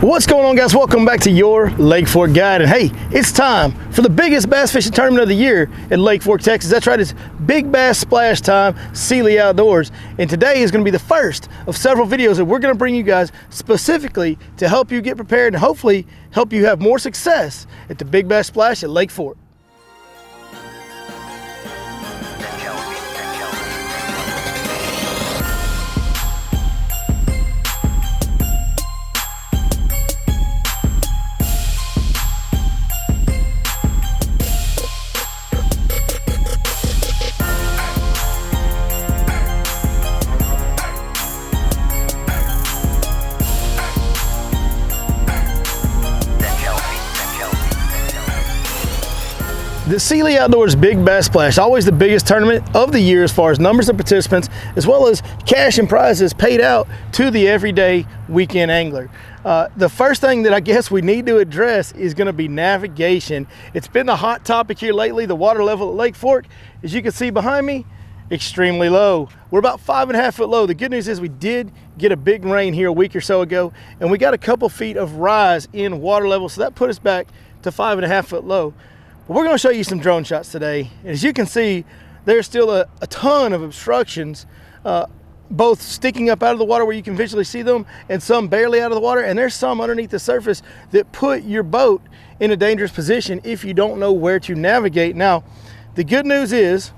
What's going on, guys? Welcome back to your Lake Fork Guide. And hey, it's time for the biggest bass fishing tournament of the year in Lake Fork, Texas. That's right, it's Big Bass Splash Time, Sealy Outdoors. And today is going to be the first of several videos that we're going to bring you guys specifically to help you get prepared and hopefully help you have more success at the Big Bass Splash at Lake Fork. The Sealy Outdoors Big Bass Splash, always the biggest tournament of the year as far as numbers of participants, as well as cash and prizes paid out to the everyday weekend angler. The first thing that I guess we need to address is going to be navigation. It's been the hot topic here lately. The water level at Lake Fork, as you can see behind me, extremely low. We're about 5.5 foot low. The good news is we did get a big rain here a week or so ago, and we got a couple feet of rise in water level, so that put us back to 5.5 foot low. We're going to show you some drone shots today. And as you can see, there's still a ton of obstructions, both sticking up out of the water where you can visually see them and some barely out of the water. And there's some underneath the surface that put your boat in a dangerous position if you don't know where to navigate. Now, the good news is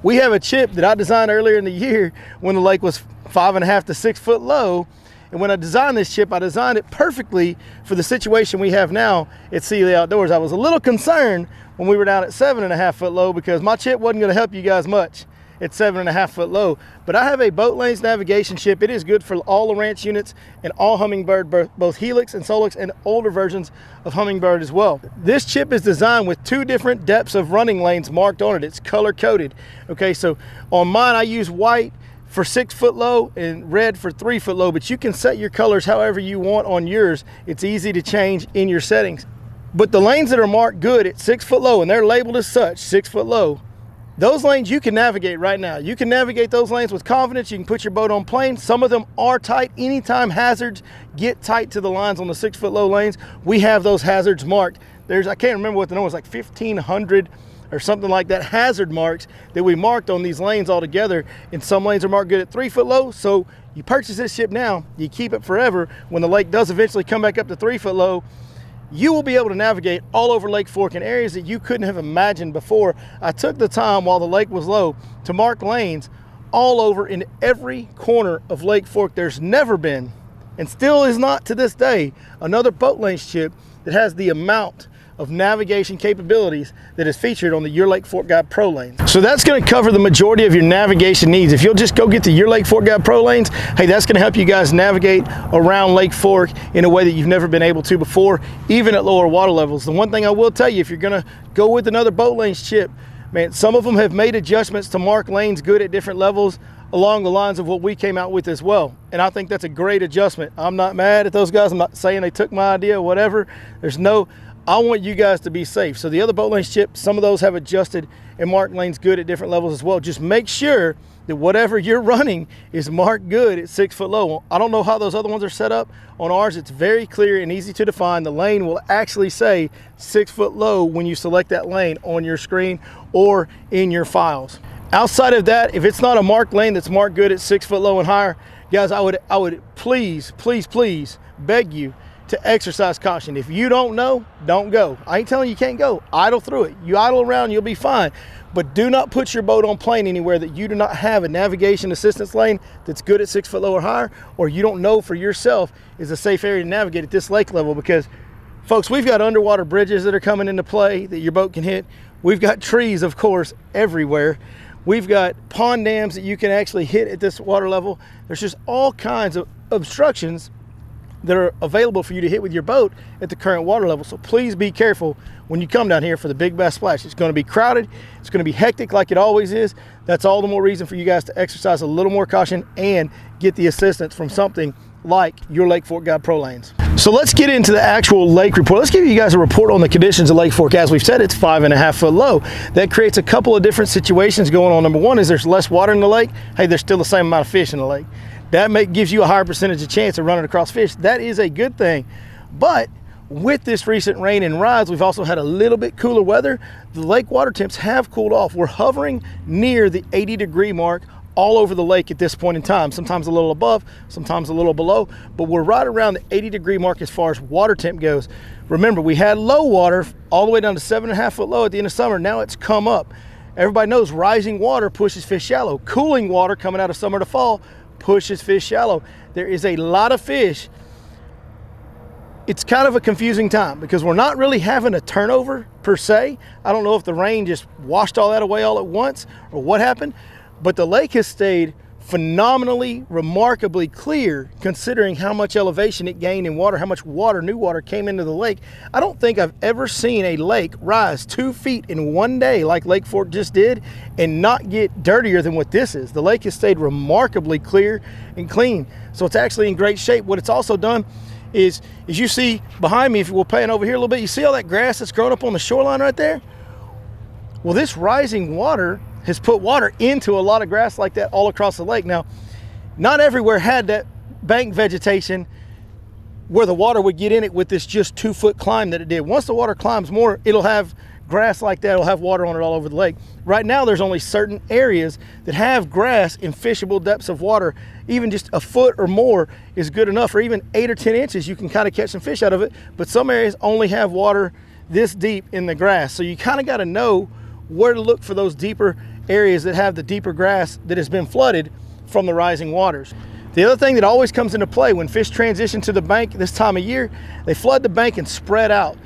we have a chip that I designed earlier in the year when the lake was 5.5 to 6 foot low. And when I designed this chip, I designed it perfectly for the situation we have now at Sealy Outdoors. I was a little concerned when we were down at 7.5 foot low because my chip wasn't going to help you guys much at 7.5 foot low. But I have a Boat Lanes navigation chip. It is good for all the Ranch units and all Humminbird, both Helix and Solix, and older versions of Humminbird as well. This chip is designed with 2 different depths of running lanes marked on it. It's color coded. Okay, so on mine I use white for 6 foot low and red for 3 foot low, but you can set your colors however you want on yours. It's easy to change in your settings. But the lanes that are marked good at 6 foot low, and they're labeled as such, 6 foot low, those lanes you can navigate right now. You can navigate those lanes with confidence. You can put your boat on plane. Some of them are tight. Anytime hazards get tight to the lines on the 6 foot low lanes, we have those hazards marked. I can't remember what the number was, like 1,500 or something like that, hazard marks that we marked on these lanes altogether. And some lanes are marked good at 3 foot low, so you purchase this chip now, you keep it forever. When the lake does eventually come back up to 3 foot low, you will be able to navigate all over Lake Fork in areas that you couldn't have imagined before. I took the time while the lake was low to mark lanes all over in every corner of Lake Fork. There's never been, and still is not to this day, another Boat Lanes chip that has the amount of navigation capabilities that is featured on the Your Lake Fork Guide Pro Lanes. So that's going to cover the majority of your navigation needs. If you'll just go get the Your Lake Fork Guide Pro Lanes, hey, that's going to help you guys navigate around Lake Fork in a way that you've never been able to before, even at lower water levels. The one thing I will tell you, if you're going to go with another Boat Lanes chip, man, some of them have made adjustments to mark lanes good at different levels along the lines of what we came out with as well. And I think that's a great adjustment. I'm not mad at those guys. I'm not saying they took my idea, whatever. I want you guys to be safe. So the other Boat Lanes chip, some of those have adjusted and marked lanes good at different levels as well. Just make sure that whatever you're running is marked good at 6 foot low. I don't know how those other ones are set up. On ours, it's very clear and easy to define. The lane will actually say 6 foot low when you select that lane on your screen or in your files. Outside of that, if it's not a marked lane that's marked good at 6 foot low and higher, guys, I would please beg you to exercise caution. If you don't know, don't go. I ain't telling you can't go. Idle through it. You idle around, you'll be fine. But do not put your boat on plane anywhere that you do not have a navigation assistance lane that's good at 6 foot low or higher, or you don't know for yourself is a safe area to navigate at this lake level. Because, folks, we've got underwater bridges that are coming into play that your boat can hit. We've got trees, of course, everywhere. We've got pond dams that you can actually hit at this water level. There's just all kinds of obstructions that are available for you to hit with your boat at the current water level. So please be careful when you come down here for the Big Bass Splash. It's going to be crowded. It's going to be hectic like it always is. That's all the more reason for you guys to exercise a little more caution and get the assistance from something like Your Lake Fork Guide Pro Lanes. So let's get into the actual lake report. Let's give you guys a report on the conditions of Lake Fork. As we've said, it's 5.5 foot low. That creates a couple of different situations going on. Number one is there's less water in the lake. Hey, there's still the same amount of fish in the lake. that gives you a higher percentage of chance of running across fish. That is a good thing. But with this recent rain and rise, we've also had a little bit cooler weather. The lake water temps have cooled off. We're hovering near the 80-degree mark all over the lake at this point in time. Sometimes a little above, sometimes a little below, but we're right around the 80-degree mark as far as water temp goes. Remember, we had low water all the way down to 7.5 foot low at the end of summer. Now it's come up. Everybody knows rising water pushes fish shallow. Cooling water coming out of summer to fall pushes fish shallow. There is a lot of fish. It's kind of a confusing time because we're not really having a turnover per se. I don't know if the rain just washed all that away all at once or what happened, but the lake has stayed phenomenally, remarkably clear considering how much elevation it gained in water, how much water, new water came into the lake. I don't think I've ever seen a lake rise 2 feet in one day like Lake Fork just did and not get dirtier than what this is. The lake has stayed remarkably clear and clean. So it's actually in great shape. What it's also done is, as you see behind me, if we'll pan over here a little bit, you see all that grass that's growing up on the shoreline right there? Well, this rising water has put water into a lot of grass like that all across the lake. Now, not everywhere had that bank vegetation where the water would get in it with this just 2 foot climb that it did. Once the water climbs more, it'll have grass like that, it'll have water on it all over the lake. Right now, there's only certain areas that have grass in fishable depths of water. Even just a foot or more is good enough, or even 8 or 10 inches, you can kind of catch some fish out of it. But some areas only have water this deep in the grass. So you kind of got to know where to look for those deeper areas that have the deeper grass that has been flooded from the rising waters. The other thing that always comes into play when fish transition to the bank this time of year, they flood the bank and spread out.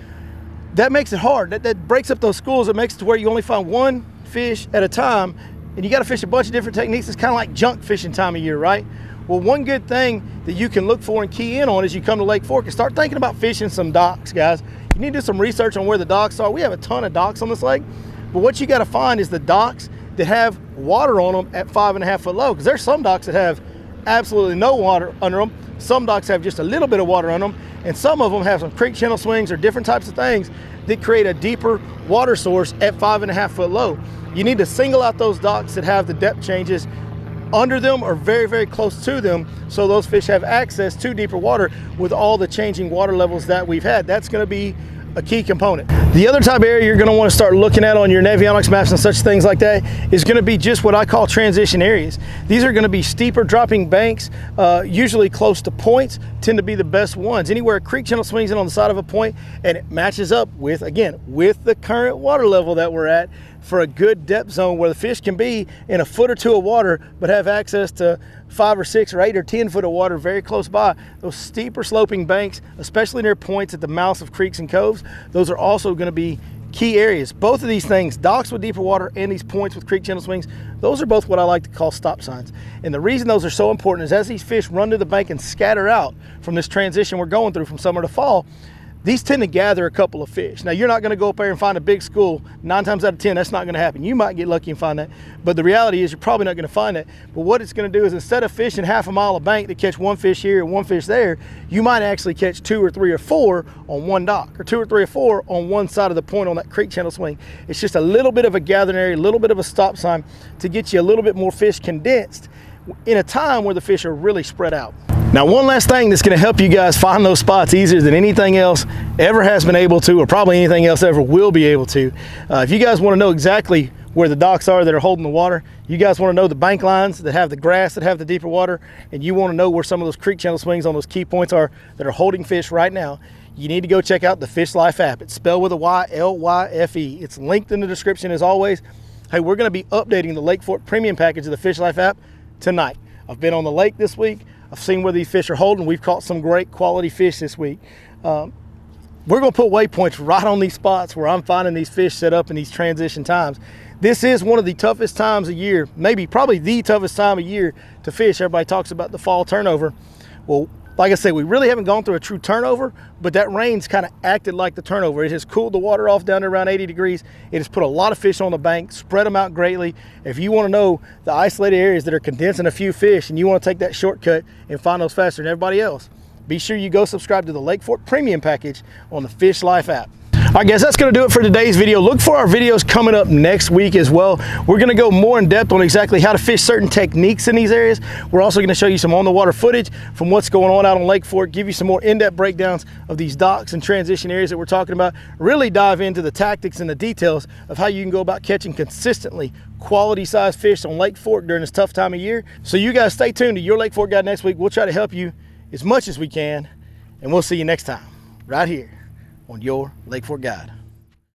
That makes it hard. That breaks up those schools. It makes it to where you only find one fish at a time, and you got to fish a bunch of different techniques. It's kind of like junk fishing time of year, right? Well, one good thing that you can look for and key in on as you come to Lake Fork is start thinking about fishing some docks, guys. You need to do some research on where the docks are. We have a ton of docks on this lake, but what you got to find is the docks that have water on them at 5.5 foot low, because there's some docks that have absolutely no water under them. Some docks have just a little bit of water on them, and some of them have some creek channel swings or different types of things that create a deeper water source at 5.5 foot low. You need to single out those docks that have the depth changes under them or very, very close to them, so those fish have access to deeper water with all the changing water levels that we've had. That's going to be a key component. The other type of area you're going to want to start looking at on your Navionics maps and such things like that is going to be just what I call transition areas. These are going to be steeper dropping banks, usually close to points, tend to be the best ones. Anywhere a creek channel swings in on the side of a point and it matches up with, again, with the current water level that we're at for a good depth zone where the fish can be in a foot or two of water but have access to 5 or 6 or 8 or 10 foot of water very close by. Those steeper sloping banks, especially near points at the mouths of creeks and coves, those are also going to be key areas. Both of these things, docks with deeper water and these points with creek channel swings, those are both what I like to call stop signs. And the reason those are so important is as these fish run to the bank and scatter out from this transition we're going through from summer to fall, these tend to gather a couple of fish. Now, you're not going to go up there and find a big school. 9 times out of 10, that's not going to happen. You might get lucky and find that, but the reality is you're probably not going to find that. But what it's going to do is instead of fishing half a mile of bank to catch one fish here and one fish there, you might actually catch 2 or 3 or 4 on one dock, or 2 or 3 or 4 on one side of the point on that creek channel swing. It's just a little bit of a gathering area, a little bit of a stop sign to get you a little bit more fish condensed in a time where the fish are really spread out. Now, one last thing that's going to help you guys find those spots easier than anything else ever has been able to, or probably anything else ever will be able to. If you guys want to know exactly where the docks are that are holding the water, you guys want to know the bank lines that have the grass that have the deeper water, and you want to know where some of those creek channel swings on those key points are that are holding fish right now, you need to go check out the Fish Life app. It's spelled with a Y, L-Y-F-E. It's linked in the description as always. Hey, we're going to be updating the Lake Fork Premium package of the Fish Life app tonight. I've been on the lake this week. I've seen where these fish are holding. We've caught some great quality fish this week. We're going to put waypoints right on these spots where I'm finding these fish set up in these transition times. This is one of the toughest times of year, probably the toughest time of year to fish. Everybody talks about the fall turnover. Well, like I said, we really haven't gone through a true turnover, but that rain's kind of acted like the turnover. It has cooled the water off down to around 80 degrees. It has put a lot of fish on the bank, spread them out greatly. If you want to know the isolated areas that are condensing a few fish and you want to take that shortcut and find those faster than everybody else, be sure you go subscribe to the Lake Fork Premium package on the Fish Life app. All right, guys, that's going to do it for today's video. Look for our videos coming up next week as well. We're going to go more in depth on exactly how to fish certain techniques in these areas. We're also going to show you some on-the-water footage from what's going on out on Lake Fork, give you some more in-depth breakdowns of these docks and transition areas that we're talking about, really dive into the tactics and the details of how you can go about catching consistently quality size fish on Lake Fork during this tough time of year. So you guys stay tuned to Your Lake Fork Guide next week. We'll try to help you as much as we can, and we'll see you next time right here on Your Lake Fork Guide.